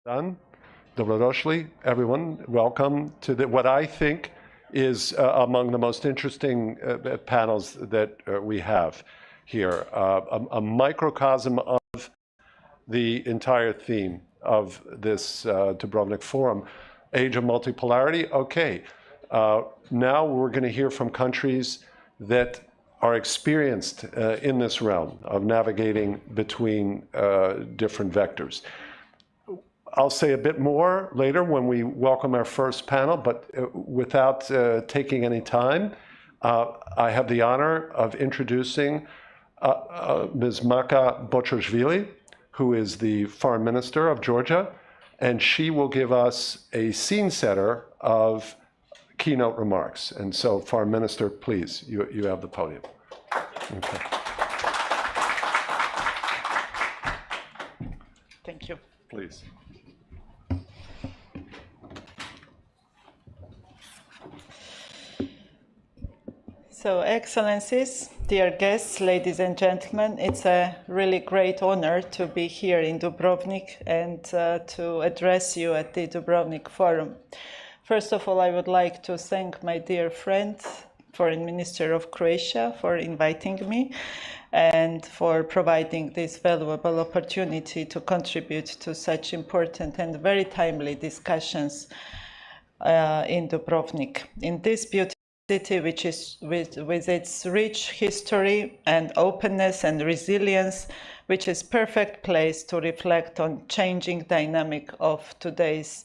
Done. Dobrodošli, everyone. Welcome to what I think is among the most interesting panels that we have here. A microcosm of the entire theme of this Dubrovnik Forum, Age of Multipolarity. Okay, now we're going to hear from countries that are experienced in this realm of navigating between different vectors. I'll say a bit more later when we welcome our first panel, but without taking any time, I have the honor of introducing Ms. Maka Bochashvili, who is the Foreign Minister of Georgia, and she will give us a scene setter of keynote remarks. And so, Foreign Minister, please, you have the podium. Okay. Thank you. Please. So, Excellencies, dear guests, ladies and gentlemen, it's a really great honor to be here in Dubrovnik and to address you at the Dubrovnik Forum. First of all, I would like to thank my dear friend, Foreign Minister of Croatia, for inviting me and for providing this valuable opportunity to contribute to such important and very timely discussions in Dubrovnik. In this beautiful city, which is with its rich history and openness and resilience, which is perfect place to reflect on changing dynamic of today's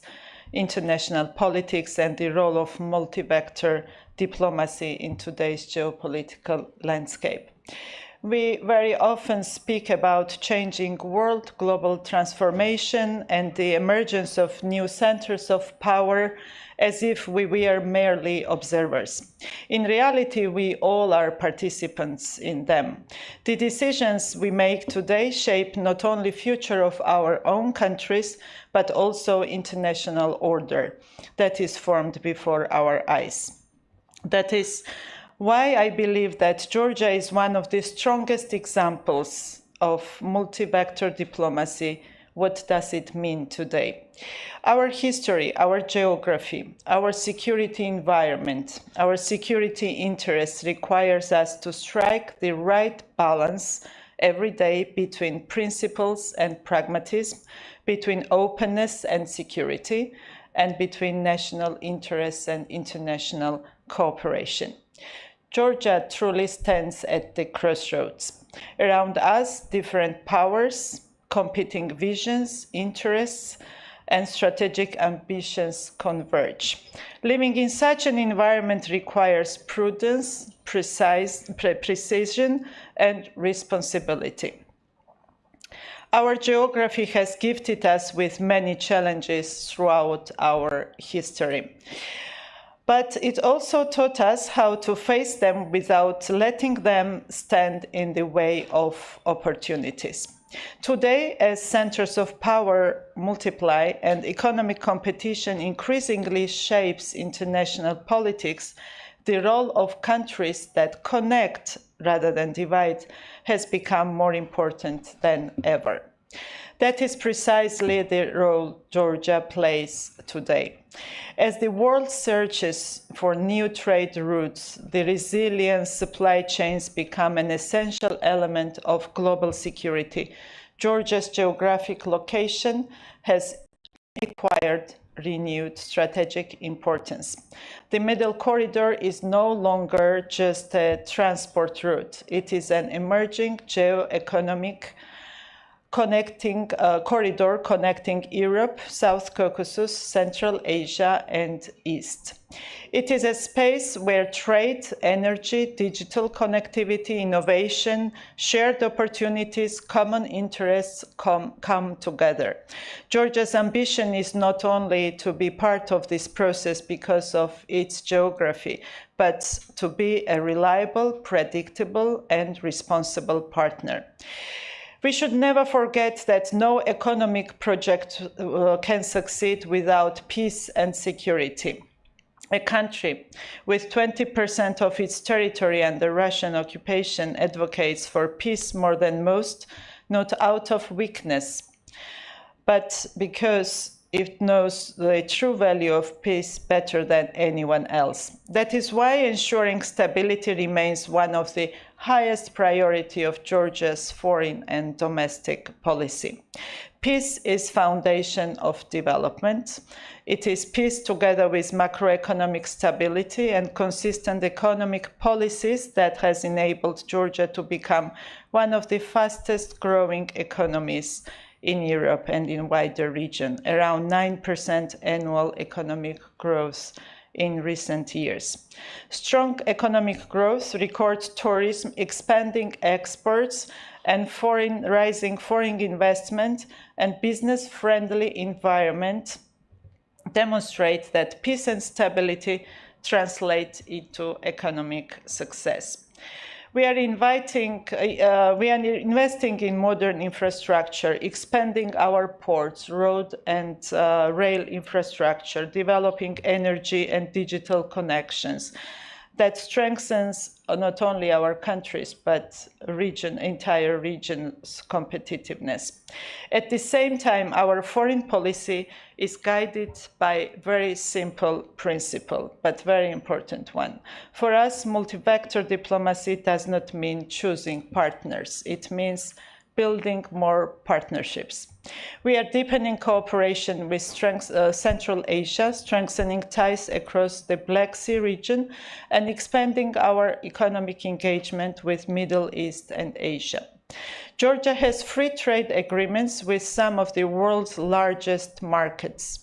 international politics and the role of multi-vector diplomacy in today's geopolitical landscape. We very often speak about changing world, global transformation, and the emergence of new centers of power as if we were merely observers. In reality, we all are participants in them. The decisions we make today shape not only the future of our own countries, but also international order that is formed before our eyes. That is why I believe that Georgia is one of the strongest examples of multi-vector diplomacy. What does it mean today? Our history, our geography, our security environment, our security interests requires us to strike the right balance every day between principles and pragmatism, between openness and security, and between national interests and international cooperation. Georgia truly stands at the crossroads. Around us, different powers, competing visions, interests, and strategic ambitions converge. Living in such an environment requires prudence, precision, and responsibility. Our geography has gifted us with many challenges throughout our history. But it also taught us how to face them without letting them stand in the way of opportunities. Today, as centers of power multiply and economic competition increasingly shapes international politics, the role of countries that connect rather than divide has become more important than ever. That is precisely the role Georgia plays today. As the world searches for new trade routes, the resilient supply chains become an essential element of global security. Georgia's geographic location has acquired renewed strategic importance. The Middle Corridor is no longer just a transport route. It is an emerging geo-economic corridor connecting Europe, South Caucasus, Central Asia, and East. It is a space where trade, energy, digital connectivity, innovation, shared opportunities, common interests come together. Georgia's ambition is not only to be part of this process because of its geography, but to be a reliable, predictable, and responsible partner. We should never forget that no economic project can succeed without peace and security. A country with 20% of its territory under Russian occupation advocates for peace more than most, not out of weakness, but because it knows the true value of peace better than anyone else. That is why ensuring stability remains one of the highest priority of Georgia's foreign and domestic policy. Peace is foundation of development. It is peace together with macroeconomic stability and consistent economic policies that has enabled Georgia to become one of the fastest growing economies in Europe and in wider region, around 9% annual economic growth in recent years. Strong economic growth, record tourism, expanding exports, and rising foreign investment and business-friendly environment demonstrate that peace and stability translate into economic success. We are investing in modern infrastructure, expanding our ports, road and rail infrastructure, developing energy and digital connections that strengthens not only our countries, but entire region's competitiveness. At the same time, our foreign policy is guided by a very simple principle, but very important one. For us, multi-vector diplomacy does not mean choosing partners. It means building more partnerships. We are deepening cooperation with Central Asia, strengthening ties across the Black Sea region, and expanding our economic engagement with Middle East and Asia. Georgia has free trade agreements with some of the world's largest markets,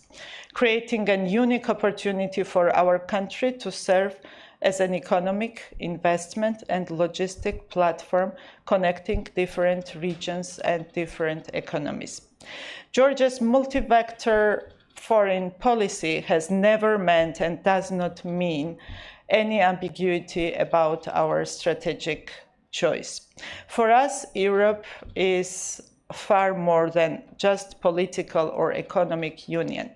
creating a unique opportunity for our country to serve as an economic, investment, and logistic platform connecting different regions and different economies. Georgia's multi-vector foreign policy has never meant and does not mean any ambiguity about our strategic choice. For us, Europe is far more than just political or economic union.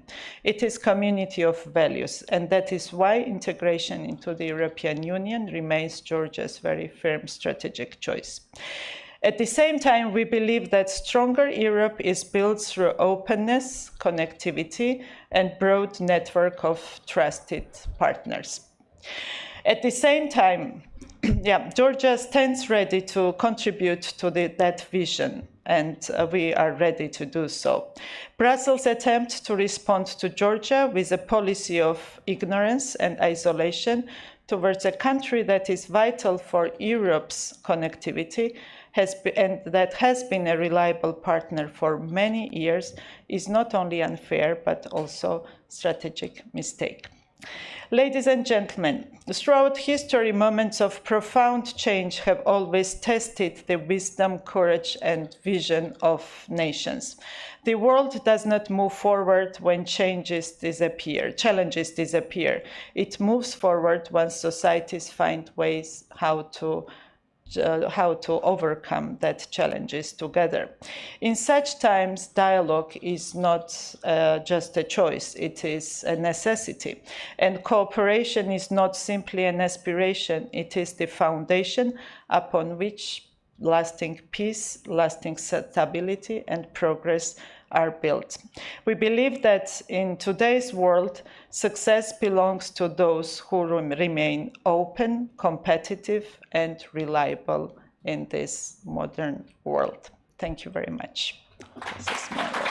It is community of values, and that is why integration into the European Union remains Georgia's very firm strategic choice. At the same time, we believe that stronger Europe is built through openness, connectivity, and broad network of trusted partners. At the same time, Georgia stands ready to contribute to that vision, and we are ready to do so. Brussels' attempt to respond to Georgia with a policy of ignorance and isolation towards a country that is vital for Europe's connectivity and that has been a reliable partner for many years is not only unfair, but also strategic mistake. Ladies and gentlemen, throughout history, moments of profound change have always tested the wisdom, courage, and vision of nations. The world does not move forward when challenges disappear. It moves forward once societies find ways how to overcome that challenges together. In such times, dialogue is not just a choice, it is a necessity. And cooperation is not simply an aspiration, it is the foundation upon which lasting peace, lasting stability, and progress are built. We believe that in today's world, success belongs to those who remain open, competitive, and reliable in this modern world. Thank you very much. This is my work.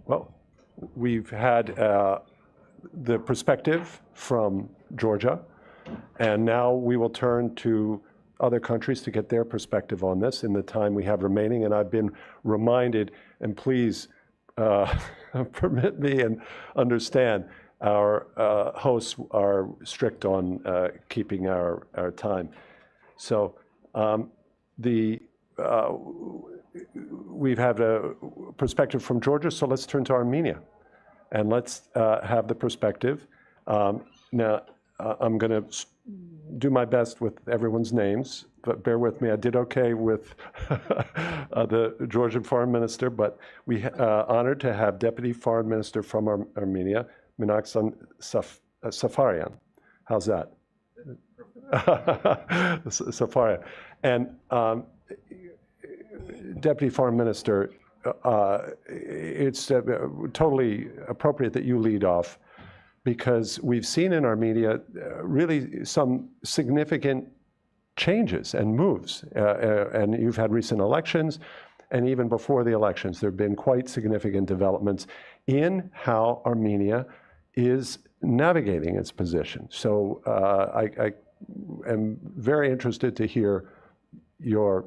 Well, we've had the perspective from Georgia, and now we will turn to other countries to get their perspective on this in the time we have remaining. And I've been reminded, and please permit me and understand, our hosts are strict on keeping our time. So we've had a perspective from Georgia, so let's turn to Armenia. And let's have the perspective. Now, I'm going to do my best with everyone's names, but bear with me. I did okay with the Georgian foreign minister, but we honored to have Deputy Foreign Minister from Armenia, Minaksan Safarian. How's that? Safarian. And Deputy Foreign Minister, it's totally appropriate that you lead off, because we've seen in Armenia really some significant changes and moves. And you've had recent elections, and even before the elections, there have been quite significant developments in how Armenia is navigating its position. So I am very interested to hear your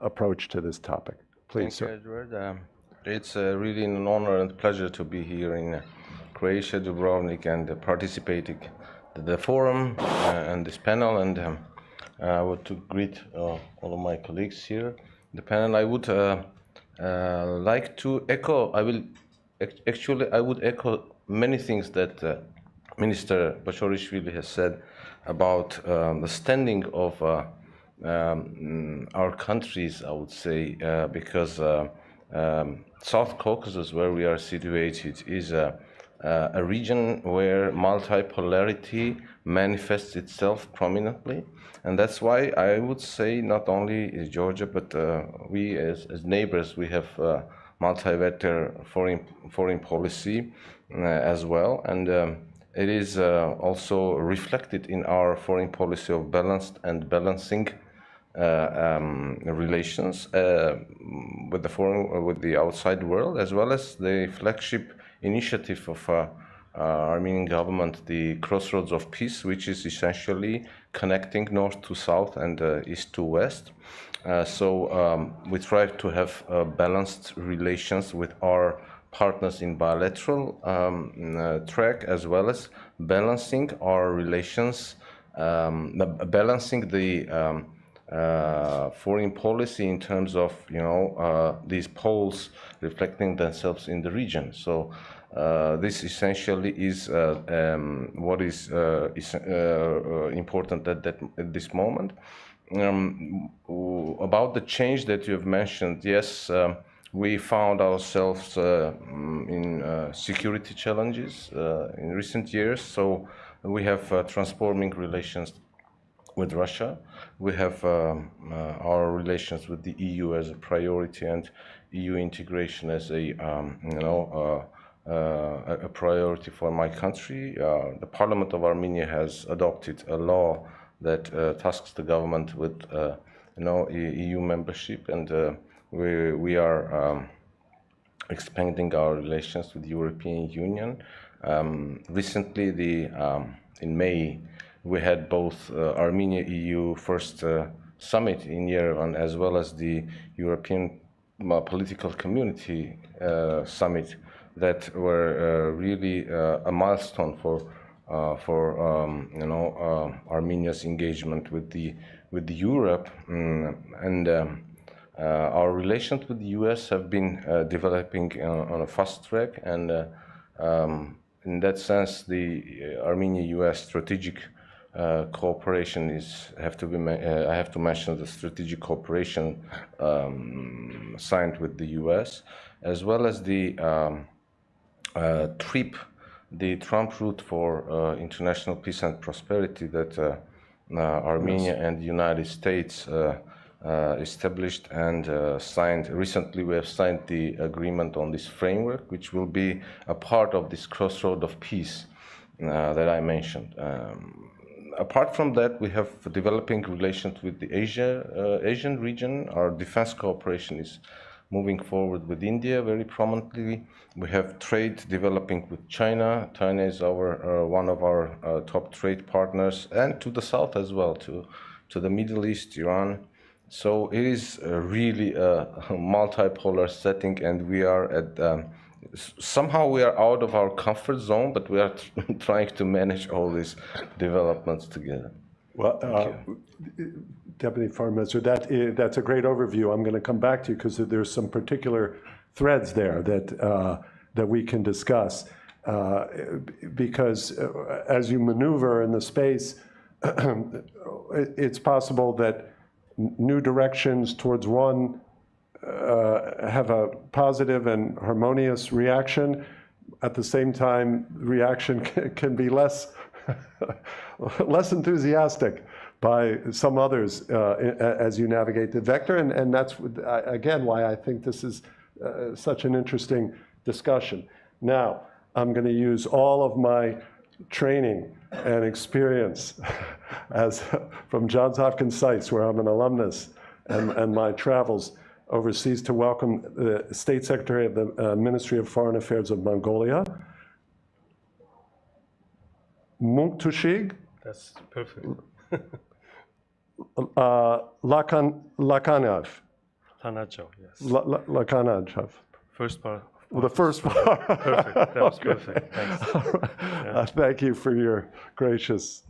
approach to this topic. Please, sir. Thank you, Edward. It's really an honor and pleasure to be here in Croatia, Dubrovnik, and participating in the forum and this panel. And I want to greet all of my colleagues here in the panel. I would like to echo. I would echo many things that Minister Bashorishvili has said about the standing of our countries, I would say, because South Caucasus, where we are situated, is a region where multipolarity manifests itself prominently. And that's why I would say not only Georgia, but we as neighbors, we have multi-vector foreign policy as well. And it is also reflected in our foreign policy of balanced and balancing relations with the outside world, as well as the flagship initiative of Armenian government, the Crossroads of Peace, which is essentially connecting north to south and east to west. So we try to have balanced relations with our partners in bilateral track, as well as balancing our relations, balancing the foreign policy in terms of, these poles reflecting themselves in the region. So this essentially is what is important at this moment. About the change that you have mentioned, yes, we found ourselves in security challenges in recent years. So we have transforming relations with Russia. We have our relations with the EU as a priority, and EU integration as a priority for my country. The Parliament of Armenia has adopted a law that tasks the government with EU membership, and we are expanding our relations with the European Union. Recently, in May, we had both Armenia-EU first summit in Yerevan, as well as the European Political Community summit, that were really a milestone for Armenia's engagement with the Europe, and our relations with the US have been developing on a fast track, and in that sense, the Armenia-US strategic cooperation I have to mention the strategic cooperation signed with the US, as well as the the Trump route for international peace and prosperity that Armenia and the United States established and signed. Recently, we have signed the agreement on this framework, which will be a part of this crossroad of peace that I mentioned. Apart from that, we have developing relations with the Asian region. Our defense cooperation is moving forward with India very prominently. We have trade developing with China. China is one of our top trade partners, and to the south as well, to the Middle East, Iran. So it is really a multipolar setting, and we are at somehow we are out of our comfort zone, but we are trying to manage all these developments together. Well, Deputy Foreign Minister, that's a great overview. I'm going to come back to you because there's some particular threads there that we can discuss. Because as you maneuver in the space, it's possible that new directions towards one have a positive and harmonious reaction. At the same time, reaction can be less enthusiastic by some others as you navigate the vector. And that's, again, why I think this is such an interesting discussion. Now, I'm going to use all of my training and experience from Johns Hopkins sites, where I'm an alumnus, and my travels overseas to welcome the State Secretary of the Ministry of Foreign Affairs of Mongolia, Munktushig. That's perfect. Lakanov. Tanajov, yes. Lakanajov. First part. Well, the first part. Perfect. That was perfect. Thanks. Right. Yeah. Thank you for your gracious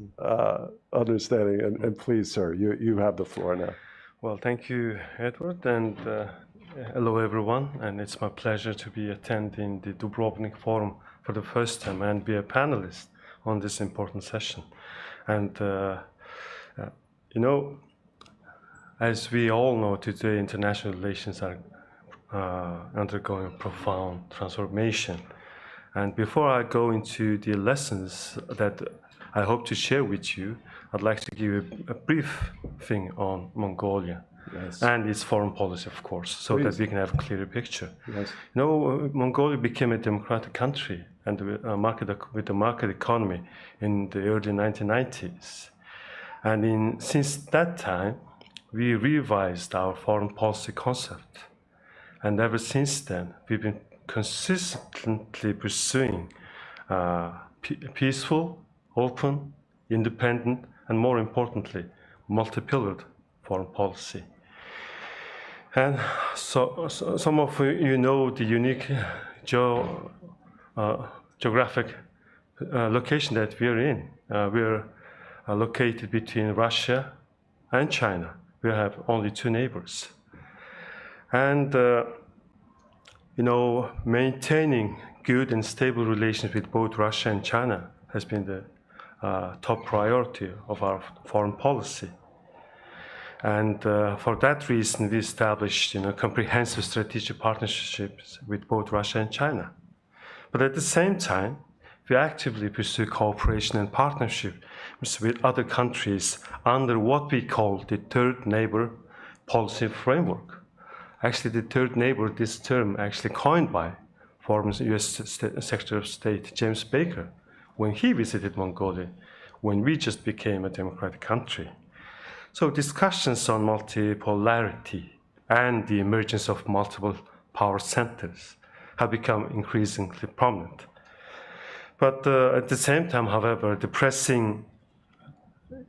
understanding. And please, sir, you have the floor now. Well, thank you, Edward, and hello, everyone. And it's my pleasure to be attending the Dubrovnik Forum for the first time and be a panelist on this important session. And, you know, as we all know today, international relations are undergoing profound transformation. And before I go into the lessons that I hope to share with you, I'd like to give a brief thing on Mongolia. Yes. And its foreign policy, of course, so Please. that we can have a clearer picture. Yes. You know, Mongolia became a democratic country and with a market economy in the early 1990s. And since that time, we revised our foreign policy concept. And ever since then, we've been consistently pursuing peaceful, open, independent, and more importantly, multi-pillared foreign policy. And so some of you know the unique geographic location that we're in. We're located between Russia and China. We have only two neighbors. And, you know, maintaining good and stable relations with both Russia and China has been the top priority of our foreign policy. And for that reason, we established, you know, comprehensive strategic partnerships with both Russia and China. But at the same time, we actively pursue cooperation and partnership with other countries under what we call the third neighbor policy framework. Actually, the third neighbor, this term actually coined by former US Secretary of State James Baker when he visited Mongolia, when we just became a democratic country. So discussions on multipolarity and the emergence of multiple power centers have become increasingly prominent. But at the same time, however, the pressing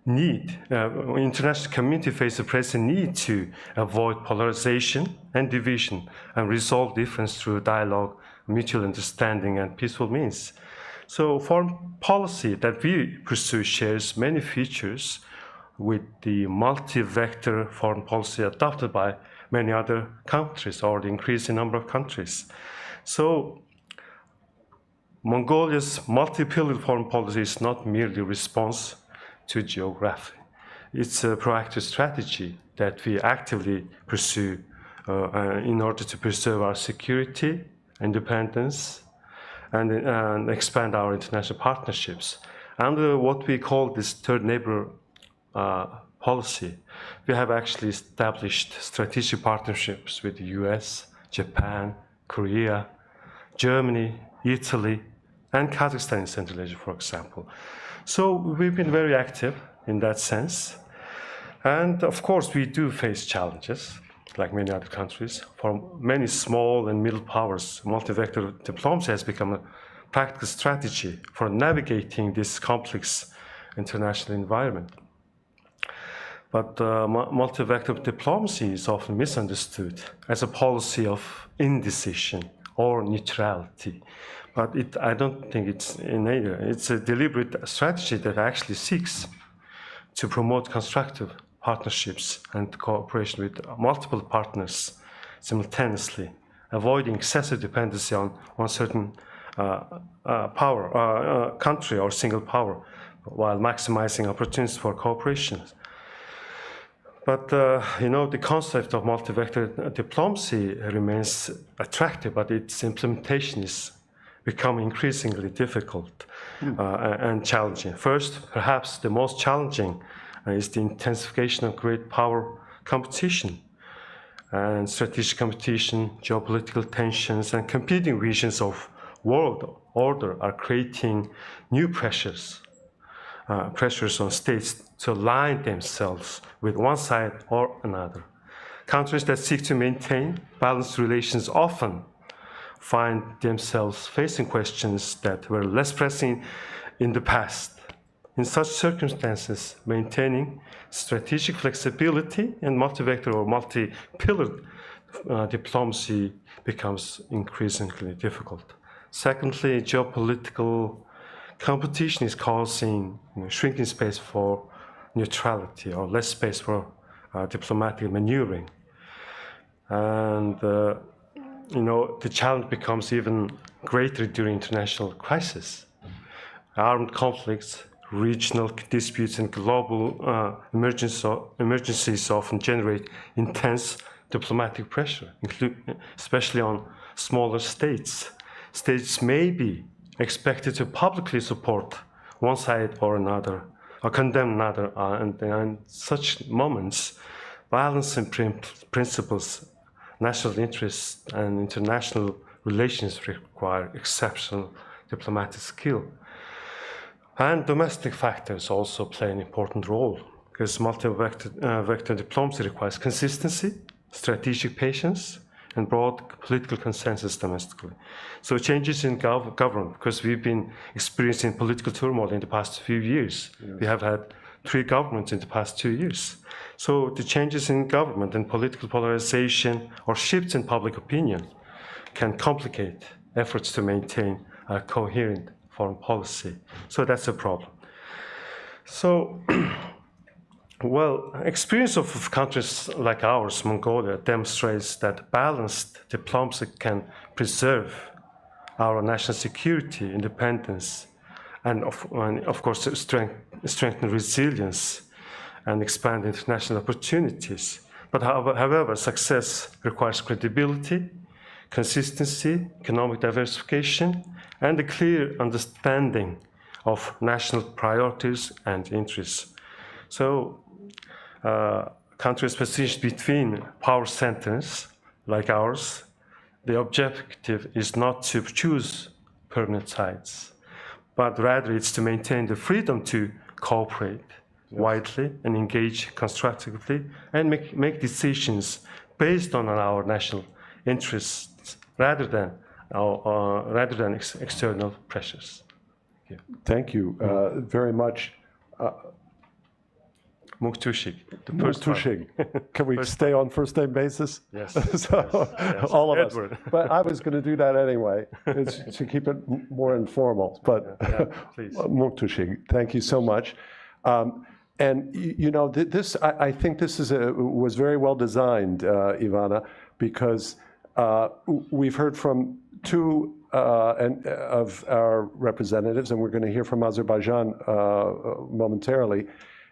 need, international community faces a pressing need to avoid polarization and division and resolve difference through dialogue, mutual understanding, and peaceful means. So foreign policy that we pursue shares many features with the multi-vector foreign policy adopted by many other countries, or the increasing number of countries. So Mongolia's multi-pillared foreign policy is not merely a response to geography. It's a proactive strategy that we actively pursue in order to preserve our security, independence, and expand our international partnerships. Under what we call this third neighbor policy, we have actually established strategic partnerships with the US, Japan, Korea, Germany, Italy, and Kazakhstan in Central Asia, for example. So we've been very active in that sense. And of course, we do face challenges. like many other countries. For many small and middle powers, multi-vector diplomacy has become a practical strategy for navigating this complex international environment. But multi-vector diplomacy is often misunderstood as a policy of indecision or neutrality. But I don't think it's innate. It's a deliberate strategy that actually seeks to promote constructive partnerships and cooperation with multiple partners simultaneously, avoiding excessive dependency on one certain country or single power, while maximizing opportunities for cooperation. But the concept of multi-vector diplomacy remains attractive, but its implementation is becoming increasingly difficult and challenging. First, perhaps the most challenging is the intensification of great power competition. And strategic competition, geopolitical tensions, and competing visions of world order are creating new pressures on states to align themselves with one side or another. Countries that seek to maintain balanced relations often find themselves facing questions that were less pressing in the past. In such circumstances, maintaining strategic flexibility and multi-vector or multi-pillar diplomacy becomes increasingly difficult. Secondly, geopolitical competition is causing shrinking space for neutrality or less space for diplomatic maneuvering. And the challenge becomes even greater during international crisis. Armed conflicts, regional disputes, and global emergencies often generate intense diplomatic pressure, especially on smaller states. States may be expected to publicly support one side or another, or condemn another, and in such moments, balancing principles, national interests, and international relations require exceptional diplomatic skill. And domestic factors also play an important role, because multi-vector diplomacy requires consistency, strategic patience, and broad political consensus domestically. So changes in government, because we've been experiencing political turmoil in the past few years. Yes. We have had 3 governments in the past 2 years. So the changes in government and political polarization or shifts in public opinion can complicate efforts to maintain a coherent foreign policy. So that's a problem. So, well, experience of countries like ours, Mongolia, demonstrates that balanced diplomacy can preserve our national security, independence, and of course strengthen resilience and expand international opportunities. But however, success requires credibility, consistency, economic diversification, and a clear understanding of national priorities and interests. So, countries positioned between power centers like ours, the objective is not to choose permanent sides, but rather it's to maintain the freedom to cooperate widely and engage constructively and make decisions based on our national interests rather than external pressures. Yeah. Thank you very much. Muktushik. Can we stay on first name basis? Yes. So, yes. All of Edward. us. But I was going to do that anyway, it's to keep it more informal. But please. Muktushik, thank you so much. And this, I think this was very well designed, Ivana, because we've heard from 2 of our representatives, and we're going to hear from Azerbaijan momentarily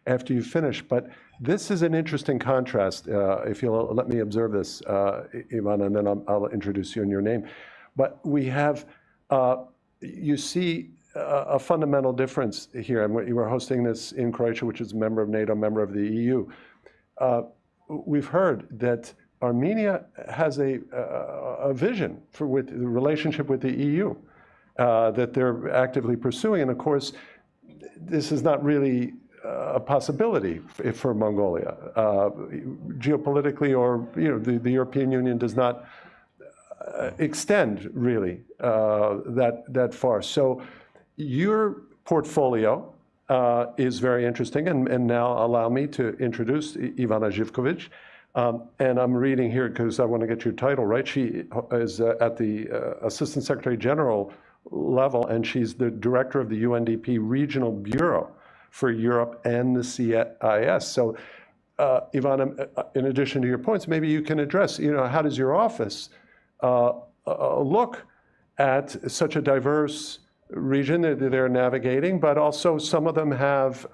after you finish. But this is an interesting contrast, if you'll let me observe this, Ivana, and then I'll introduce you in your name. But we have, you see a fundamental difference here, and you were hosting this in Croatia, which is a member of NATO, member of the EU. We've heard that Armenia has a vision with the relationship with the EU that they're actively pursuing. And of course, this is not really a possibility for Mongolia. Geopolitically, or the European Union does not extend really that far. So your portfolio is very interesting, and now allow me to introduce Ivana Živković. And I'm reading here because I want to get your title right. She is at the Assistant Secretary General level, and she's the director of the UNDP Regional Bureau for Europe and the CIS. So, Ivana, in addition to your points, maybe you can address, how does your office look at such a diverse region that they're navigating, but also some of them have,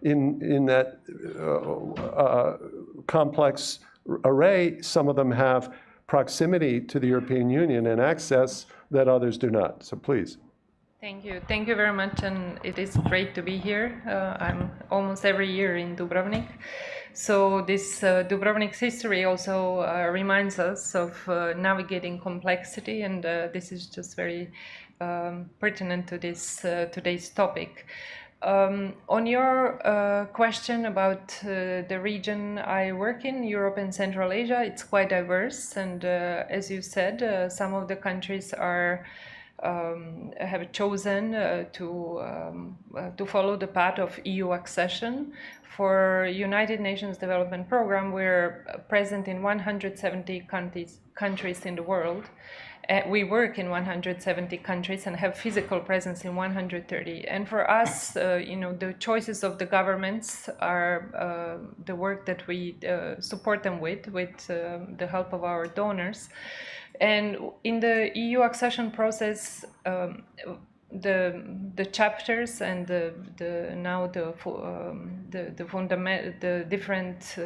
in that complex array, some of them have proximity to the European Union and access that others do not. So please. Thank you. Thank you very much, and it is great to be here. I'm almost every year in Dubrovnik. So this Dubrovnik's history also reminds us of navigating complexity, and this is just very pertinent to this today's topic. On your question about the region I work in, Europe and Central Asia, it's quite diverse, and as you said, some of the countries have chosen to follow the path of EU accession. For United Nations Development Programme, we're present in 170 countries in the world. We work in 170 countries and have physical presence in 130. And for us, the choices of the governments are the work that we support them with the help of our donors. And in the EU accession process, the chapters and the different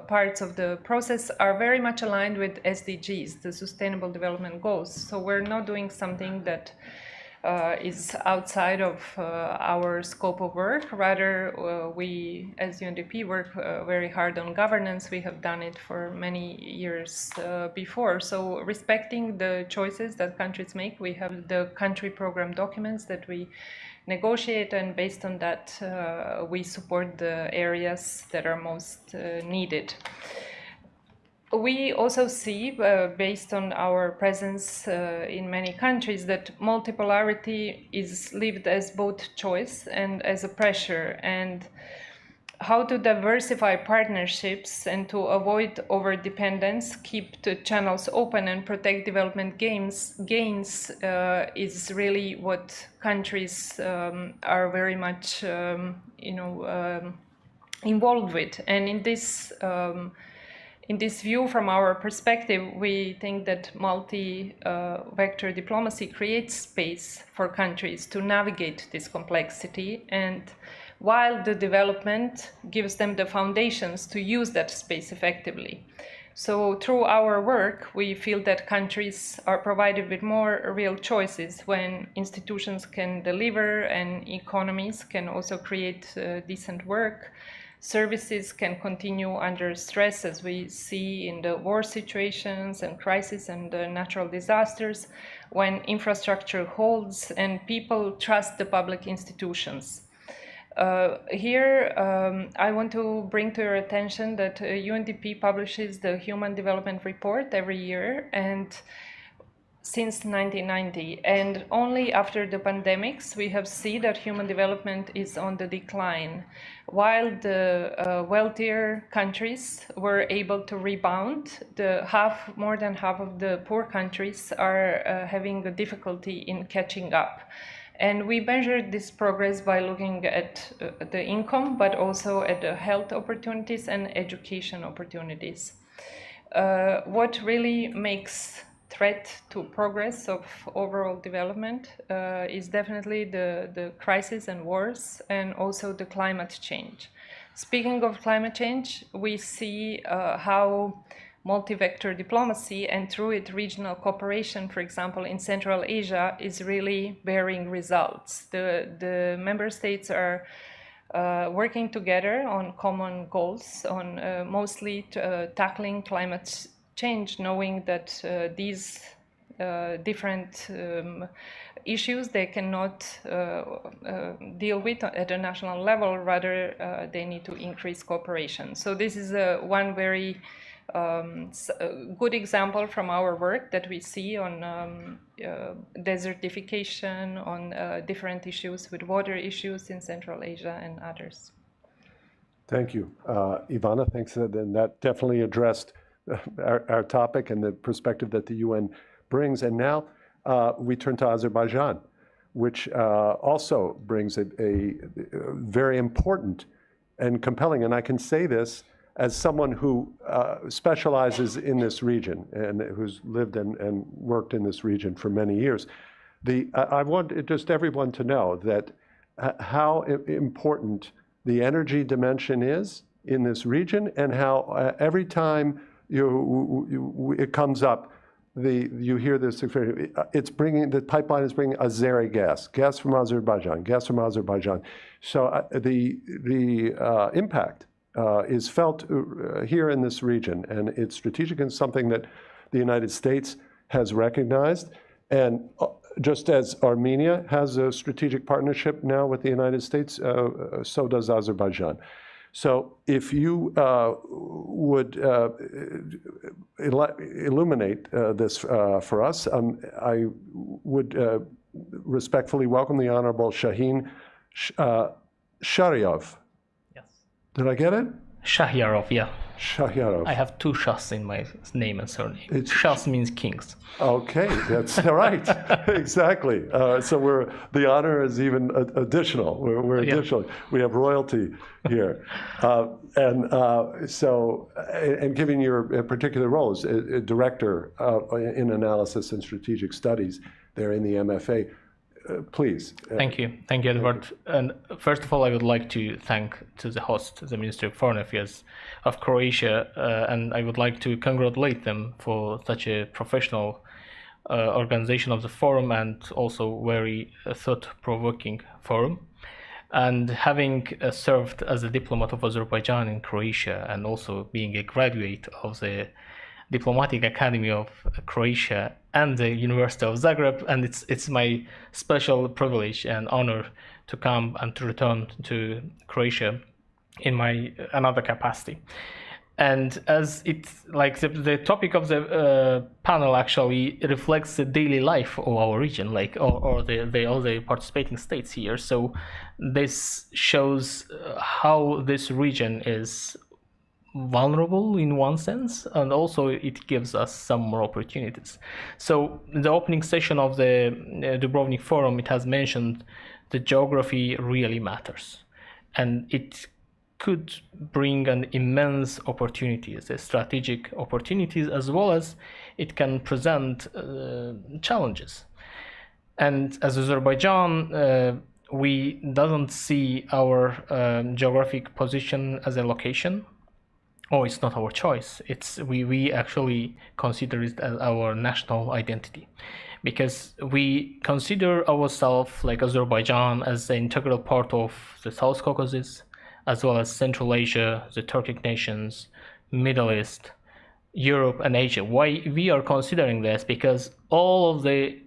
parts of the process are very much aligned with SDGs, the Sustainable Development Goals. So we're not doing something that is outside of our scope of work. Rather, we, as UNDP, work very hard on governance. We have done it for many years before. So respecting the choices that countries make, we have the country program documents that we negotiate, and based on that, we support the areas that are most needed. We also see, based on our presence in many countries, that multipolarity is lived as both choice and as a pressure, and how to diversify partnerships and to avoid over-dependence, keep the channels open and protect development gains is really what countries are very much involved with. And in this view, from our perspective, we think that multi-vector diplomacy creates space for countries to navigate this complexity, and while the development gives them the foundations to use that space effectively. So through our work, we feel that countries are provided with more real choices when institutions can deliver and economies can also create decent work. Services can continue under stress, as we see in the war situations and crises and natural disasters, when infrastructure holds and people trust the public institutions. Here, I want to bring to your attention that UNDP publishes the Human Development Report every year, and since 1990, and only after the pandemics we have seen that human development is on the decline, while the wealthier countries were able to rebound. More than half of the poor countries are having a difficulty in catching up. And we measured this progress by looking at the income, but also at the health opportunities and education opportunities. What really makes threat to progress of overall development is definitely the crisis and wars, and also the climate change. Speaking of climate change, we see how multi-vector diplomacy and through it regional cooperation, for example, in Central Asia, is really bearing results. The member states are working together on common goals, on mostly tackling climate change, knowing that these different issues they cannot deal with at a national level. Rather, they need to increase cooperation. So this is one very good example from our work that we see on desertification, on different issues with water issues in Central Asia and others. Thank you. Ivana, thanks. And that definitely addressed our topic and the perspective that the UN brings. And now we turn to Azerbaijan, which also brings a very important and compelling, and I can say this as someone who specializes in this region and who's lived and worked in this region for many years. I want just everyone to know that how important the energy dimension is in this region, and how every time it comes up, you hear this. It's bringing, the pipeline is bringing Azeri gas from Azerbaijan. So the impact is felt here in this region, and it's strategic and something that the United States has recognized. And just as Armenia has a strategic partnership now with the United States, so does Azerbaijan. So if you would illuminate this for us, I would respectfully welcome the Honorable Shaheen Sharyov. Yes. Did I get it? Shahyarov, yeah. Shahyarov. I have two Shahs in my name and surname. Shahs means kings. Okay, that's right. Exactly. So the honor is even additional. We're additional. We have royalty here, and given your particular role as a director in analysis and strategic studies there in the MFA. Please. Thank you, Edward. And first of all, I would like to thank the host, the Ministry of Foreign Affairs of Croatia, and I would like to congratulate them for such a professional organization of the forum, and also very thought-provoking forum. And having served as a diplomat of Azerbaijan in Croatia, and also being a graduate of the Diplomatic Academy of Croatia and the University of Zagreb, and it's my special privilege and honor to come and to return to Croatia in my another capacity. And as it's like the topic of the panel actually reflects the daily life of our region, like or the participating states here. So this shows how this region is vulnerable in one sense, and also it gives us some more opportunities. So in the opening session of the Dubrovnik Forum, it has mentioned the geography really matters, and it could bring an immense opportunities, strategic opportunities, as well as it can present challenges. And as Azerbaijan, we doesn't see our geographic position as a location. Oh, it's not our choice. We actually consider it as our national identity, because we consider ourselves, like Azerbaijan, as an integral part of the South Caucasus, as well as Central Asia, the Turkic nations, Middle East, Europe, and Asia. Why we are considering this? Because all of the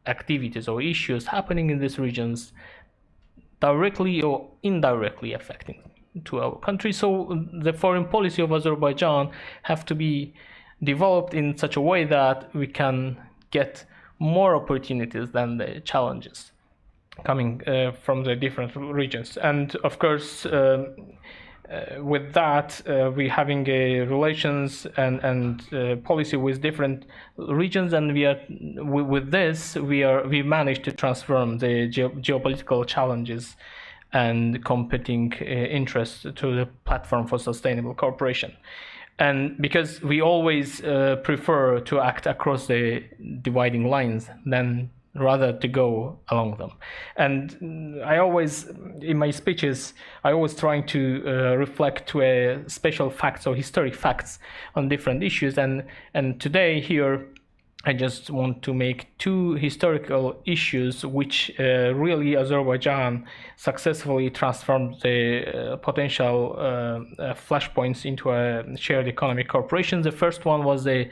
activities or issues happening in these regions directly or indirectly affecting to our country. So the foreign policy of Azerbaijan have to be developed in such a way that we can get more opportunities than the challenges coming from the different regions. And of course, with that, we having a relations and policy with different regions, and with this we managed to transform the geopolitical challenges and competing interests to the platform for sustainable cooperation. And because we always prefer to act across the dividing lines than rather to go along them. And I always, in my speeches, I always trying to reflect to a special facts or historic facts on different issues. And today here, I just want to make two historical issues which really Azerbaijan successfully transformed the potential flashpoints into a shared economic cooperation. The first one was the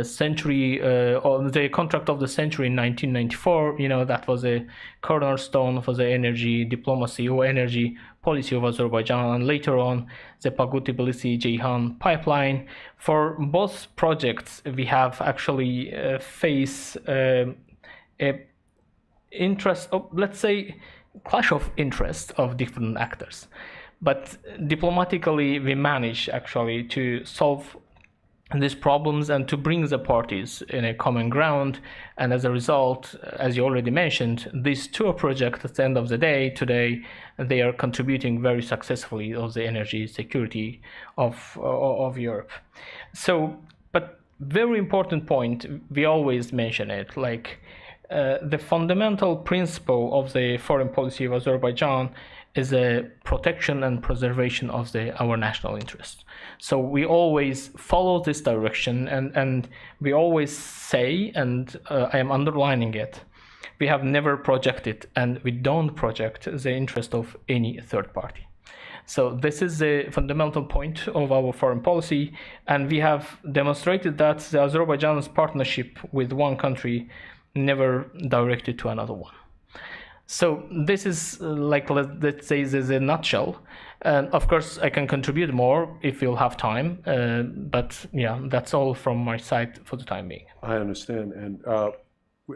century, or the contract of the century in 1994. That was a cornerstone for the energy diplomacy or energy policy of Azerbaijan, and later on the Baku-Tbilisi-Ceyhan pipeline. For both projects, we have actually faced a interest of, let's say, clash of interest of different actors. But diplomatically, we managed actually to solve these problems and to bring the parties in a common ground. And as a result, as you already mentioned, these two projects at the end of the day today, they are contributing very successfully to the energy security of Europe. So, but very important point, we always mention it, like the fundamental principle of the foreign policy of Azerbaijan is a protection and preservation of our national interests. So we always follow this direction, and we always say, and I am underlining it, we have never projected and we don't project the interest of any third party. So this is the fundamental point of our foreign policy, and we have demonstrated that the Azerbaijan's partnership with one country never directed to another one. So this is like, let's say, this is a nutshell. And of course, I can contribute more if you'll have time. But yeah, that's all from my side for the time being. I understand, and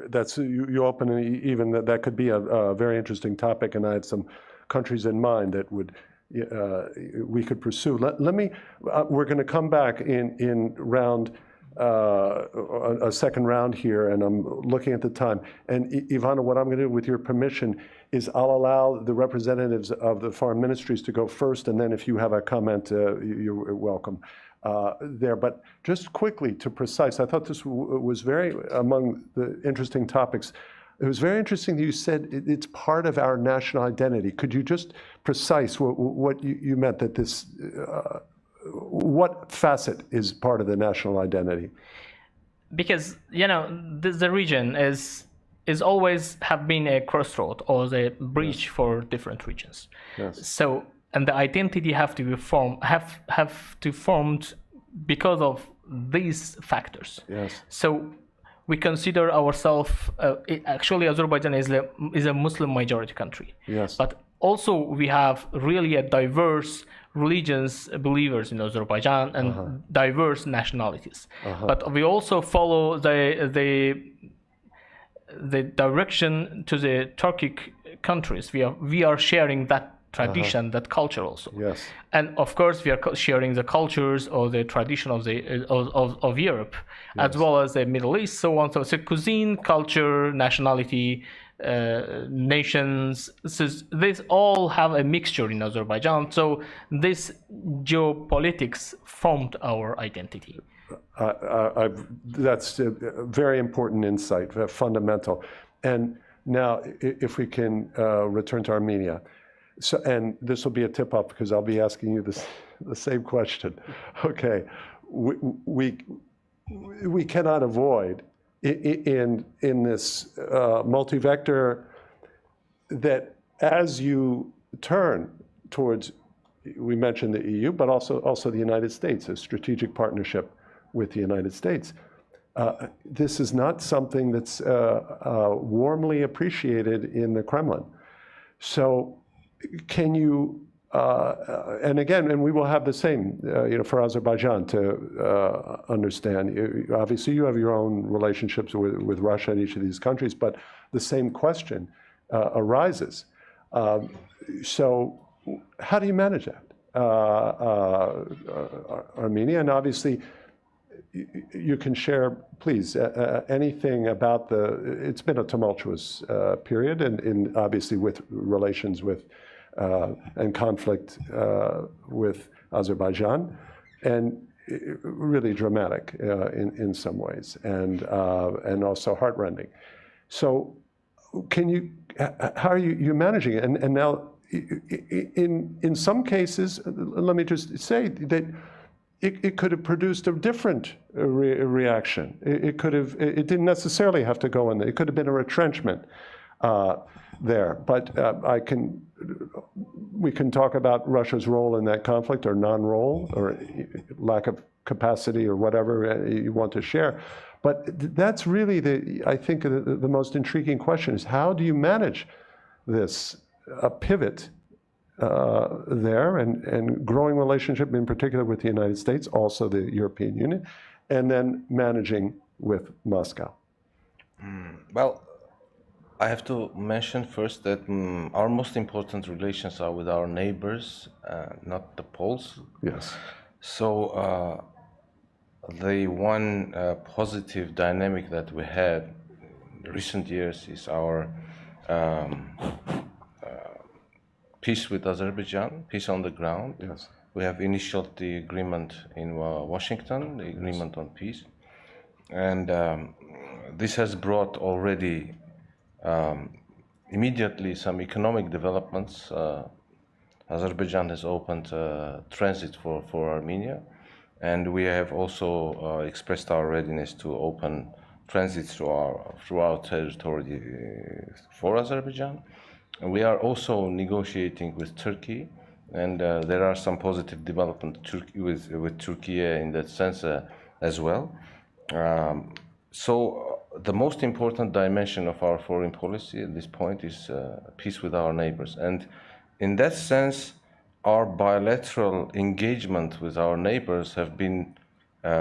that's you open even that could be a very interesting topic, and I had some countries in mind that would we could pursue. Let me. We're going to come back in round. A second round here, and I'm looking at the time. And Ivana, what I'm going to do, with your permission, is I'll allow the representatives of the foreign ministries to go first, and then if you have a comment, you're welcome there. But just quickly, to precise, I thought this was very, among the interesting topics, it was very interesting that you said it's part of our national identity. Could you just precise what you meant, that this, what facet is part of the national identity? Because the region is always have been a crossroad or the bridge for different regions. Yes. So, and the identity have to be formed because of these factors. Yes. So we consider ourselves actually Azerbaijan is a Muslim majority country. Yes. But also we have really a diverse religions believers in Azerbaijan and diverse nationalities. But we also follow the direction to the Turkic countries. We are sharing that tradition, that culture also. Yes. And of course we are sharing the cultures or the tradition of Europe, yes, as well as the Middle East, so on. So it's a cuisine, culture, nationality, nations. So these all have a mixture in Azerbaijan. So this geopolitics formed our identity. That's a very important insight, fundamental. And now, if we can return to Armenia. So, and this will be a tip-off because I'll be asking you the same question. Okay, we cannot avoid in this multi-vector that as you turn towards, we mentioned the EU, but also the United States, a strategic partnership with the United States. This is not something that's warmly appreciated in the Kremlin. So can you, and again, and we will have the same, for Azerbaijan to understand. Obviously, you have your own relationships with Russia and each of these countries, but the same question arises. So how do you manage that? Armenia, and obviously, you can share, please, anything about it's been a tumultuous period, and obviously with relations with and conflict with Azerbaijan, and really dramatic in some ways, and also heartrending. So, how are you managing it? And now, in some cases, let me just say that it could have produced a different reaction. It didn't necessarily have to go in there. It could have been a retrenchment there. But we can talk about Russia's role in that conflict, or non-role, or lack of capacity or whatever you want to share. But that's really I think the most intriguing question is how do you manage this pivot there and growing relationship in particular with the United States, also the European Union, and then managing with Moscow? Well, I have to mention first that our most important relations are with our neighbors, not the Poles. Yes. So the one positive dynamic that we had in recent years is our peace with Azerbaijan, peace on the ground. Yes. We have initialed the agreement in Washington, the agreement on peace. And this has brought already immediately some economic developments. Azerbaijan has opened transit for Armenia. And we have also expressed our readiness to open transit through our territory for Azerbaijan. And we are also negotiating with Turkey, and there are some positive development with Turkey in that sense as well. So the most important dimension of our foreign policy at this point is peace with our neighbors. And in that sense, our bilateral engagement with our neighbors have been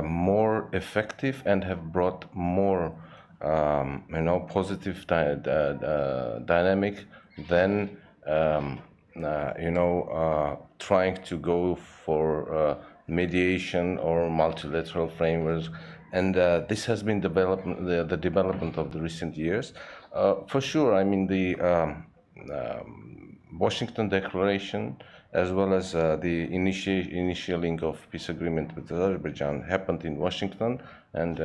more effective and have brought more, positive dynamic than, trying to go for mediation or multilateral frameworks. And this has been the development of the recent years. For sure, I mean, the Washington Declaration, as well as the initialing of peace agreement with Azerbaijan happened in Washington, and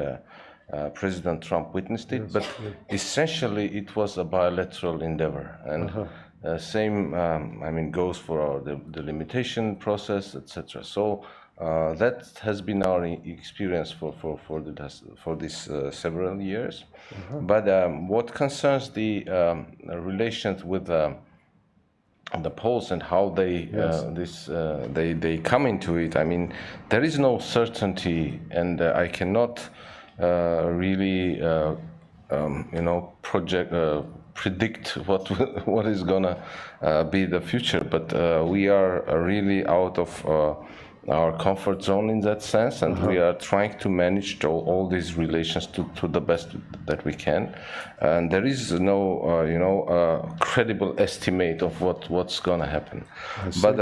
President Trump witnessed it. Yes, but essentially, it was a bilateral endeavor, and same, goes for the delimitation process, etc. So that has been our experience for these several years. But what concerns the relations with the Poles and how they they come into it, I mean, there is no certainty, and I cannot really predict what is gonna be the future. But we are really out of our comfort zone in that sense, and we are trying to manage all these relations to the best that we can. And there is no credible estimate of what's going to happen. But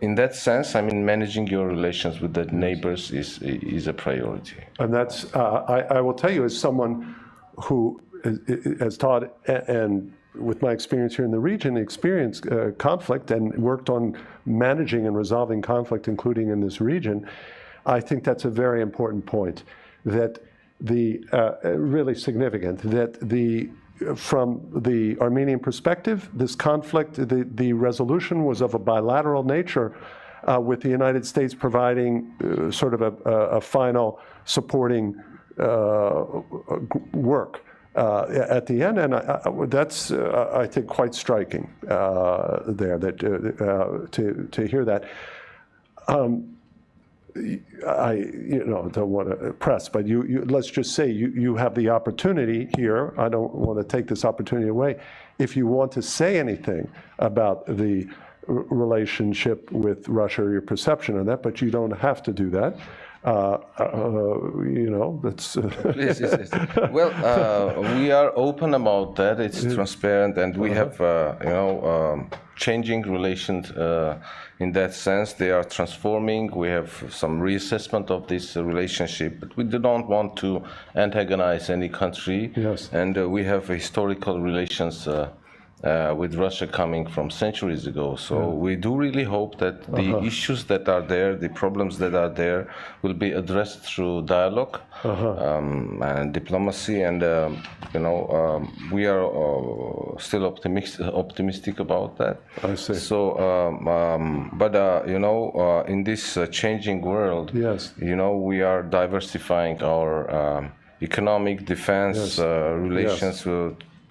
in that sense, I mean, managing your relations with the neighbors is a priority. And that's I will tell you, as someone who has taught and with my experience here in the region, experienced conflict and worked on managing and resolving conflict, including in this region, I think that's a very important point. That really significant. That from the Armenian perspective, this conflict, the resolution was of a bilateral nature, with the United States providing sort of a final supporting work. At the end, and that's I think quite striking there. That to hear that. I don't want to press, but you let's just say you have the opportunity here. I don't want to take this opportunity away. If you want to say anything about the relationship with Russia or your perception of that, but you don't have to do that. That's. Yes. Well, we are open about that. It's transparent, and we have, changing relations in that sense. They are transforming. We have some reassessment of this relationship, but we do not want to antagonize any country. Yes. And we have historical relations with Russia coming from centuries ago. So we do really hope that the issues that are there, the problems that are there, will be addressed through dialogue and diplomacy. And we are still optimistic about that. I see. So, in this changing world, yes, we are diversifying our economic defense relations.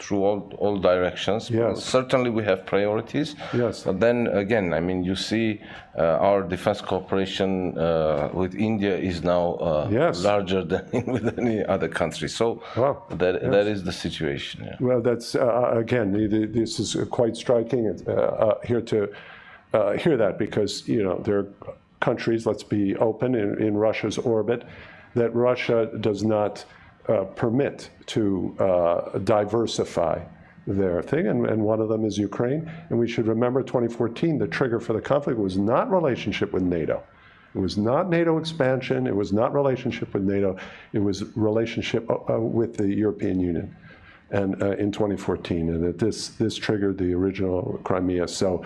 through all directions. Yes. Certainly we have priorities. Yes. But then again, I mean, you see our defense cooperation with India is now Yes. larger than with any other country. So Wow. that is the situation. Yeah. Well, that's, again, this is quite striking here to hear that, because, you know, there are countries, let's be open, in Russia's orbit, that Russia does not permit to diversify their thing, and one of them is Ukraine. And we should remember 2014, the trigger for the conflict was not relationship with NATO. It was not NATO expansion, it was not relationship with NATO, it was relationship with the European Union, and in 2014, and that this triggered the original Crimea. So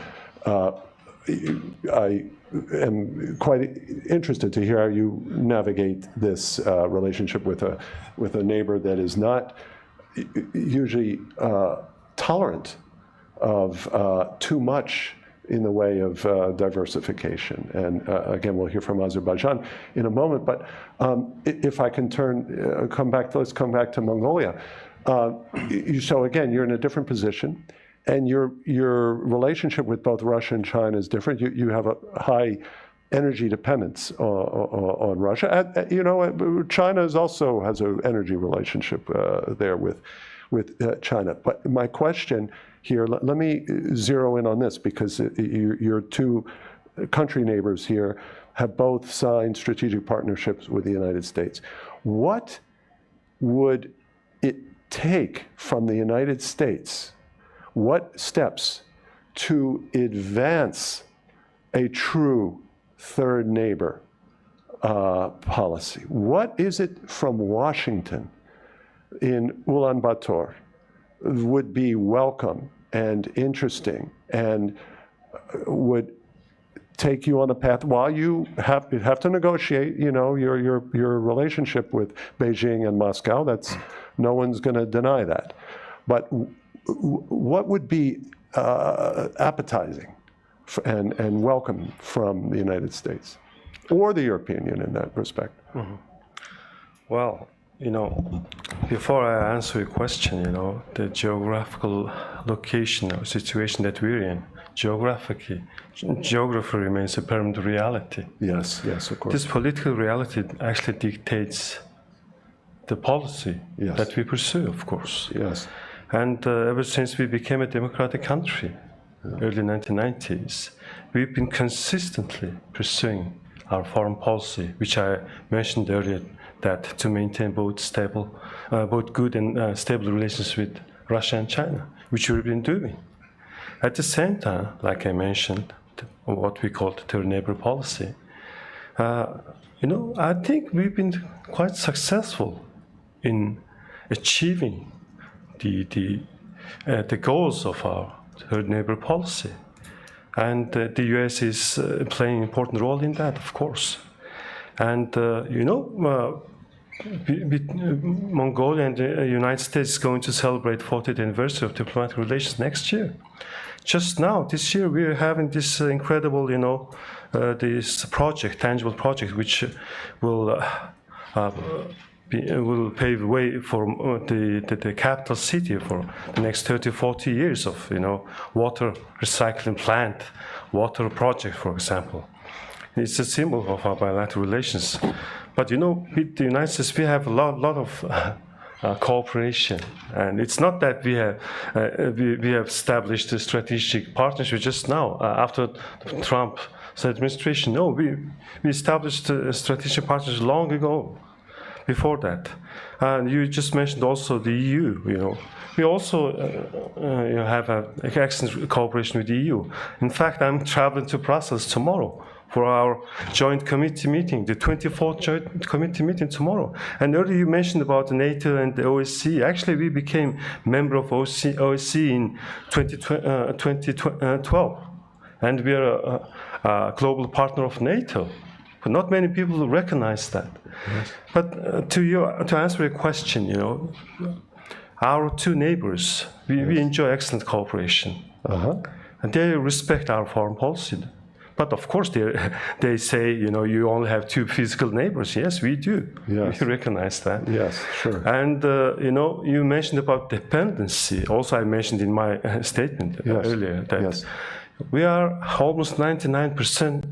I am quite interested to hear how you navigate this relationship with a neighbor that is not usually tolerant of too much in the way of diversification. And again, we'll hear from Azerbaijan in a moment. But if I can let's come back to Mongolia. So again, you're in a different position, and your relationship with both Russia and China is different. You have a high energy dependence on Russia. You know, China also has an energy relationship there with China. But my question here, let me zero in on this, because your two country neighbors here have both signed strategic partnerships with the United States. What would it take from the United States? What steps to advance a true third neighbor policy? What is it from Washington in Ulaanbaatar would be welcome and interesting and would take you on a path while you have to negotiate, you know, your relationship with Beijing and Moscow? That's, no one's going to deny that. But what would be appetizing and welcome from the United States or the European Union in that respect? Mm-hmm. Well, you know, before I answer your question, you know, the geographical location or situation that we're in, geography remains a permanent reality. Yes, yes, of course. This political reality actually dictates the policy that we pursue, of course. Yes. And ever since we became a democratic country, early 1990s, we've been consistently pursuing our foreign policy, which I mentioned earlier, that to maintain both good and stable relations with Russia and China, which we've been doing. At the same time, like I mentioned, what we call the third neighbor policy, you know, I think we've been quite successful in achieving the goals of our third neighbor policy. And the US is playing an important role in that, of course. And, you know, Mongolia and the United States is going to celebrate 40th anniversary of diplomatic relations next year. Just now, this year, we're having this incredible, you know, this project, tangible project, which will pave the way for the capital city for the next 30, 40 years of, you know, water recycling plant, water project, for example. It's a symbol of our bilateral relations. But, you know, with the United States, we have a lot of cooperation. And it's not that we have established a strategic partnership just now, after Trump's administration. No, we established a strategic partnership long ago. Before that, and you just mentioned also the EU. You know, we also have an excellent cooperation with the EU. In fact, I'm traveling to Brussels tomorrow for our joint committee meeting, the 24th joint committee meeting tomorrow. And earlier you mentioned about NATO and the OSCE. Actually, we became member of OSCE in 2012, and we are a global partner of NATO. But not many people recognize that. Yes. But to answer your question, you know, our two neighbors, we enjoy excellent cooperation. And they respect our foreign policy. But of course, they say, you only have 2 physical neighbors. Yes, we do. Yes. We recognize that. Yes, sure. And, you mentioned about dependency. Also, I mentioned in my statement earlier that we are almost 99%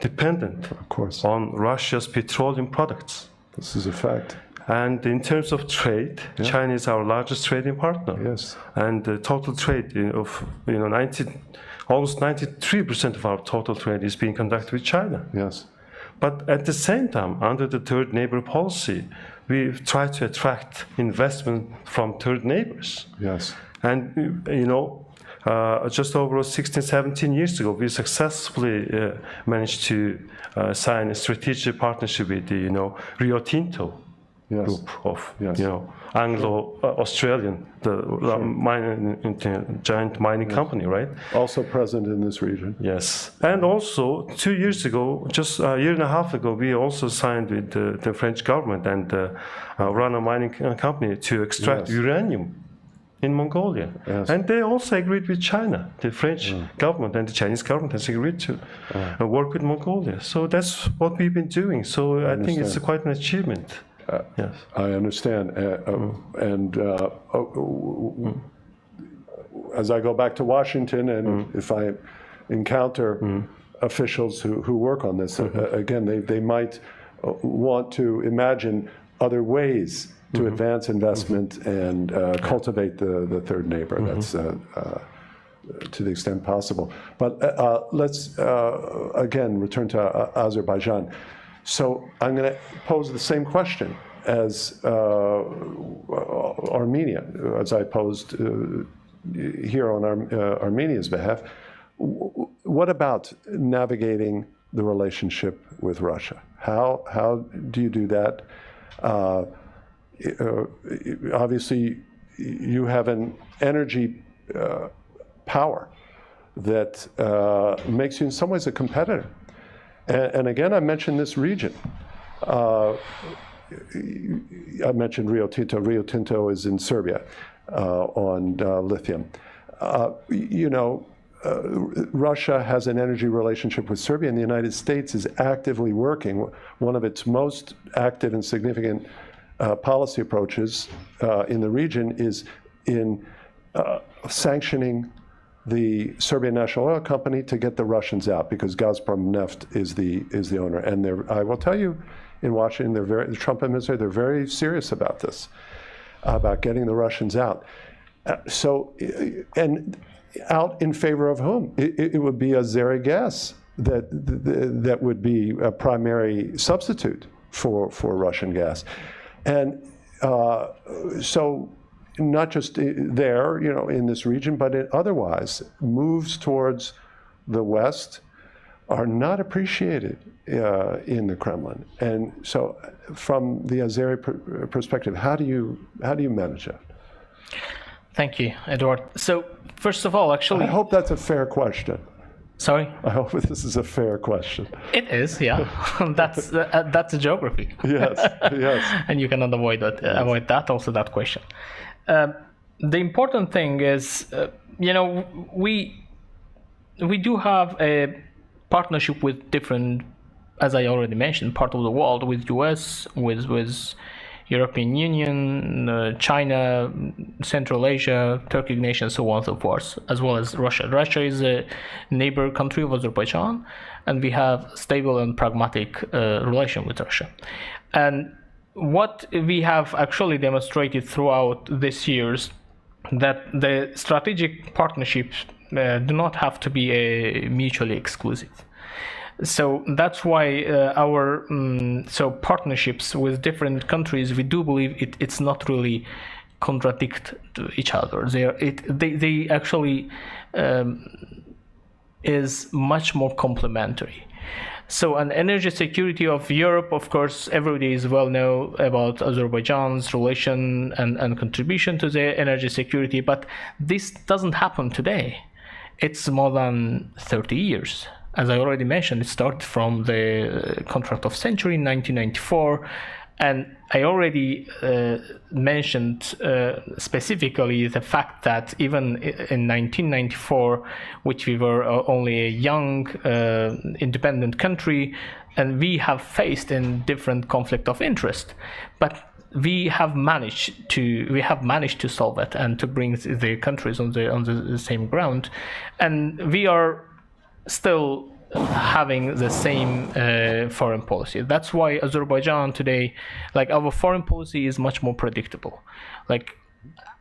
dependent of course. on Russia's petroleum products. This is a fact. And in terms of trade, China is our largest trading partner. Yes. And the total trade of almost 93% of our total trade is being conducted with China. Yes. But at the same time, under the third neighbor policy, we've tried to attract investment from third neighbors. Yes. And just over 16, 17 years ago, we successfully managed to sign a strategic partnership with the Rio Tinto group of Anglo-Australian, giant mining company, right? Also present in this region. Yes, and also 2 years ago, just a year and a half ago, we also signed with the French government and run a mining company to extract uranium in Mongolia. Yes. And they also agreed with China. The French government and the Chinese government has agreed to work with Mongolia. So that's what we've been doing. So I think it's quite an achievement. Yes. I understand. As I go back to Washington, and if I encounter officials who work on this, again, they might want to imagine other ways to advance investment and cultivate the third neighbor. That's to the extent possible. But let's again return to Azerbaijan. So I'm going to pose the same question as Armenia, as I posed here on Armenia's behalf. What about navigating the relationship with Russia? How do you do that? Obviously, you have an energy power that makes you in some ways a competitor. And again, I mentioned this region. I mentioned Rio Tinto. Rio Tinto is in Serbia on lithium. Russia has an energy relationship with Serbia, and the United States is actively working. One of its most active and significant policy approaches in the region is in sanctioning the Serbian National Oil Company to get the Russians out, because Gazprom Neft is the owner. And I will tell you, in Washington, the Trump administration, they're very serious about this, about getting the Russians out. And out in favor of whom? It would be Azeri gas that would be a primary substitute for Russian gas. And so not just there, in this region, but otherwise, moves towards the West are not appreciated in the Kremlin. And so from the Azeri perspective, how do you manage that? Thank you, Edward. So first of all, actually, I hope that's a fair question. Sorry? I hope this is a fair question. It is, yeah. That's a geography. Yes, yes. And you cannot avoid that, also that question. The important thing is, we do have a partnership with different, as I already mentioned, part of the world, with US, with European Union, China, Central Asia, Turkic nation, so on and so forth, as well as Russia. Russia is a neighbor country of Azerbaijan, and we have stable and pragmatic relation with Russia. And what we have actually demonstrated throughout this years, that the strategic partnerships do not have to be mutually exclusive. So that's why our partnerships with different countries, we do believe it's not really contradict to each other. They actually is much more complementary. So an energy security of Europe, of course, everybody is well know about Azerbaijan's relation and contribution to the energy security, but this doesn't happen today. It's more than 30 years. As I already mentioned, it started from the contract of century in 1994, And I already mentioned specifically the fact that even in 1994, which we were only a young independent country, and we have faced in different conflict of interest, but we have managed to solve it and to bring the countries on the same ground, and we are still having the same foreign policy. That's why Azerbaijan today, like, our foreign policy is much more predictable. Like,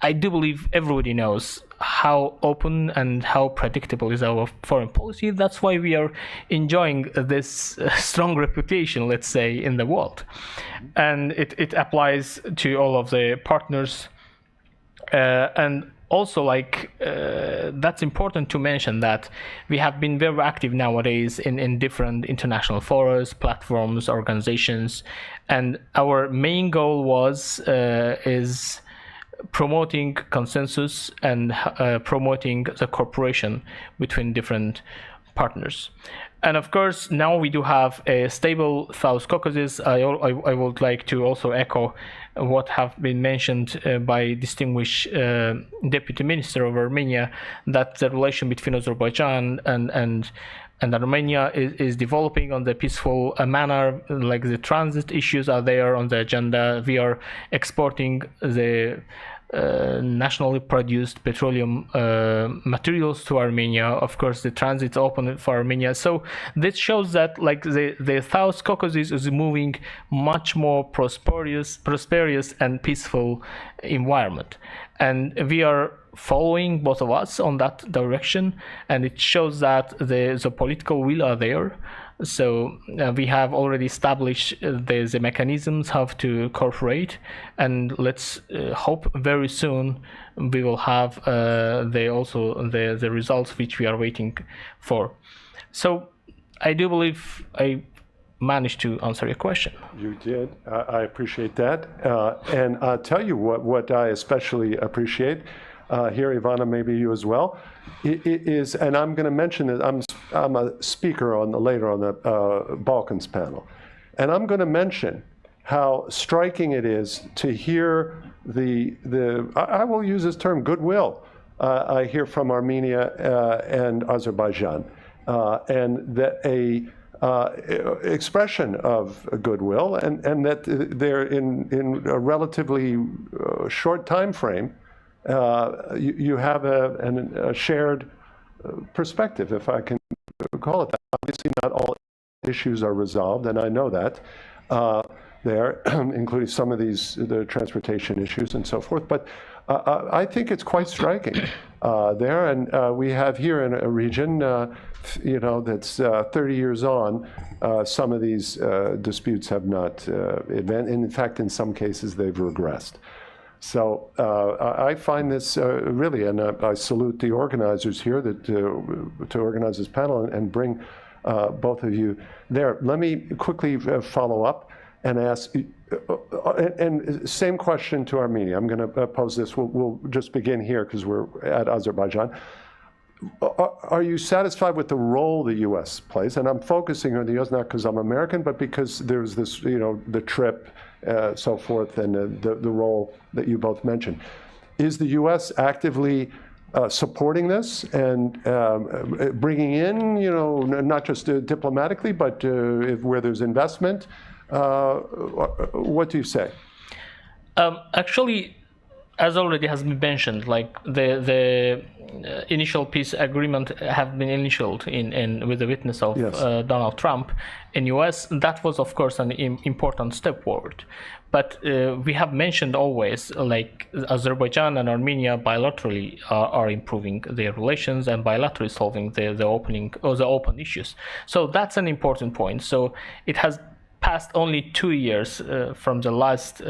I do believe everybody knows how open and how predictable is our foreign policy. That's why we are enjoying this strong reputation, let's say, in the world. And it applies to all of the partners. And also, like, that's important to mention that we have been very active nowadays in different international forums, platforms, organizations. And our main goal is promoting consensus and promoting the cooperation between different partners. And of course, now we do have a stable South Caucasus. I would like to also echo what have been mentioned by distinguished Deputy Minister of Armenia, that the relation between Azerbaijan and Armenia is developing on the peaceful manner. Like, the transit issues are there on the agenda. We are exporting the nationally produced petroleum materials to Armenia. Of course, the transit open for Armenia. So this shows that, like, the South Caucasus is moving much more prosperous and peaceful environment, and we are following, both of us, on that direction, and it shows that the political will are there. So we have already established the mechanisms how to cooperate, and let's hope very soon we will have the results which we are waiting for. So I do believe I managed to answer your question. You did. I appreciate that. And I'll tell you what I especially appreciate here, Ivana, maybe you as well, is, and I'm going to mention that I'm a speaker later on the Balkans panel, and I'm going to mention how striking it is to hear I will use this term, goodwill, I hear from Armenia and Azerbaijan, and that expression of goodwill, and that they're in a relatively short time frame. You have a shared perspective, if I can call it that. Obviously, not all issues are resolved, and I know that there, including some of the transportation issues and so forth. But I think it's quite striking there, and we have here in a region, that's 30 years on. Some of these disputes have not advanced. In fact, in some cases, they've regressed. So I find this really, and I salute the organizers here to organize this panel and bring both of you there. Let me quickly follow up and ask, and same question to Armenia. I'm going to pose this. We'll just begin here because we're at Azerbaijan. Are you satisfied with the role the U.S. plays? And I'm focusing on the U.S. not because I'm American, but because there's this, the trip, so forth, and the role that you both mentioned. Is the U.S. actively supporting this and bringing in, not just diplomatically, but where there's investment? What do you say? Actually, as already has been mentioned, like the initial peace agreement have been initialed with the witness of yes. Donald Trump in US. That was, of course, an important step forward. But we have mentioned always, like, Azerbaijan and Armenia bilaterally are improving their relations and bilaterally solving the open issues. So that's an important point. So it has passed only 2 years from the last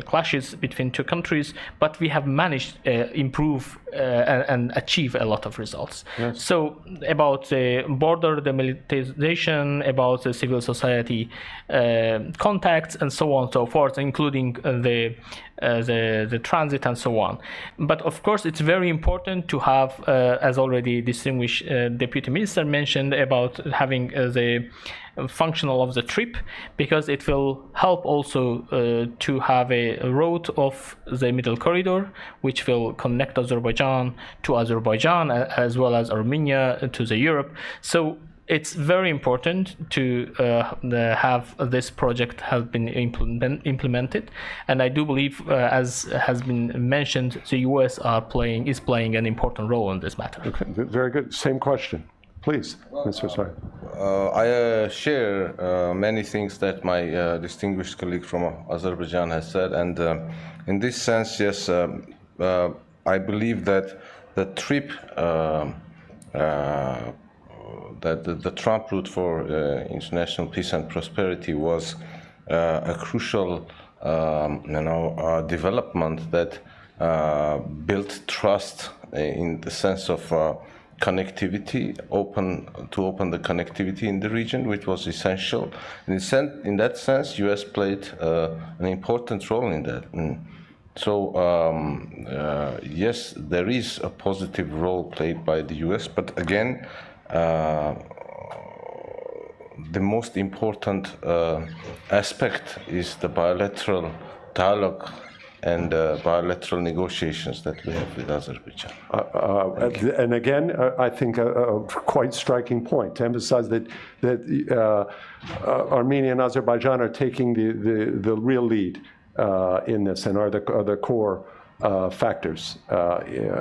clashes between two countries, but we have managed to improve and achieve a lot of results. Yes. So about the border demilitarization, about the civil society contacts, and so on and so forth, including the transit and so on. But of course, it's very important to have, as already distinguished Deputy Minister mentioned, about having the functional of the trip, because it will help also to have a road of the Middle Corridor, which will connect Azerbaijan to Azerbaijan as well as Armenia to the Europe. So it's very important to have this project have been implemented, and I do believe, as has been mentioned, the US is playing an important role in this matter. Okay, very good. Same question, please, Mr. Sari. I share many things that my distinguished colleague from Azerbaijan has said, and in this sense, yes, I believe that the trip. That the Trump route for international peace and prosperity was a crucial, development that built trust in the sense of connectivity, to open the connectivity in the region, which was essential. In that sense, U.S. played an important role in that. So yes, there is a positive role played by the U.S., but again, the most important aspect is the bilateral dialogue and bilateral negotiations that we have with Azerbaijan. And again, I think a quite striking point to emphasize that Armenia and Azerbaijan are taking the real lead in this and are the core factors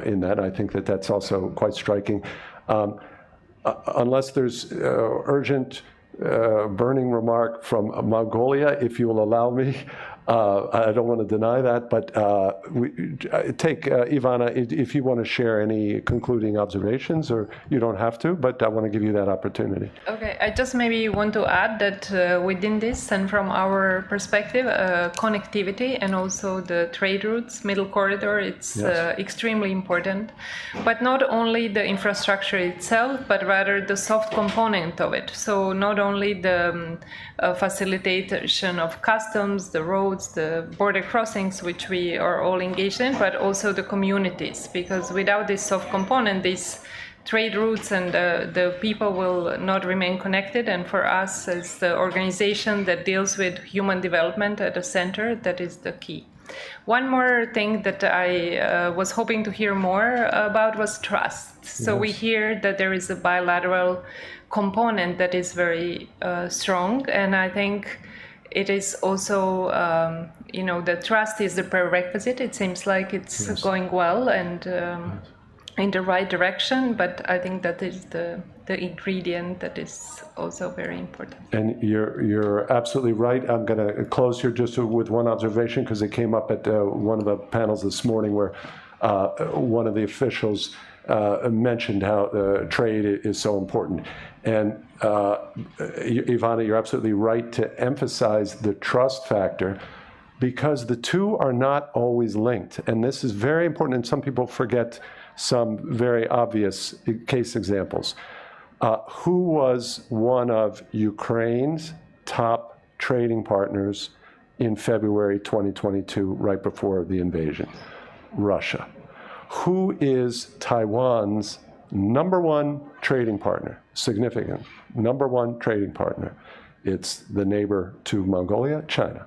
in that. I think that that's also quite striking. Unless there's urgent burning remark from Mongolia, if you will allow me, I don't want to deny that, but Ivana, if you want to share any concluding observations, or you don't have to, but I want to give you that opportunity. Okay, I just maybe want to add that within this, and from our perspective, connectivity and also the trade routes, Middle Corridor, it's extremely important. But not only the infrastructure itself, but rather the soft component of it. So not only the facilitation of customs, the roads, the border crossings, which we are all engaged in, but also the communities, because without this soft component, these trade routes and the people will not remain connected. And for us, as the organization that deals with human development at the center, that is the key. One more thing that I was hoping to hear more about was trust. So we hear that there is a bilateral component that is very strong, and I think it is also, the trust is the prerequisite. It seems like it's going well and in the right direction, but I think that is the ingredient that is also very important. And you're absolutely right. I'm going to close here just with one observation, because it came up at one of the panels this morning where one of the officials mentioned how trade is so important. And Ivana, you're absolutely right to emphasize the trust factor, because the two are not always linked. And this is very important, and some people forget some very obvious case examples. Who was one of Ukraine's top trading partners in February 2022, right before the invasion? Russia. Who is Taiwan's number one trading partner, significant number one trading partner? It's the neighbor to Mongolia, China.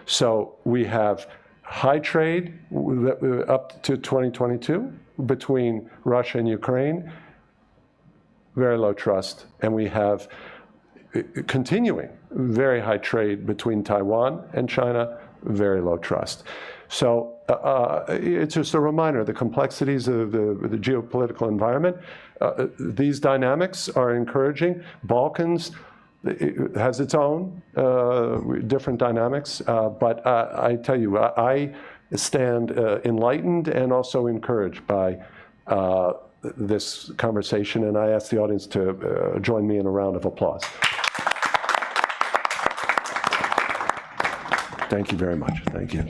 So we have high trade up to 2022 between Russia and Ukraine, very low trust, and we have continuing very high trade between Taiwan and China, very low trust. So it's just a reminder, the complexities of the geopolitical environment. These dynamics are encouraging. Balkans has its own different dynamics, but I tell you, I stand enlightened and also encouraged by this conversation, and I ask the audience to join me in a round of applause. Thank you very much. Thank you.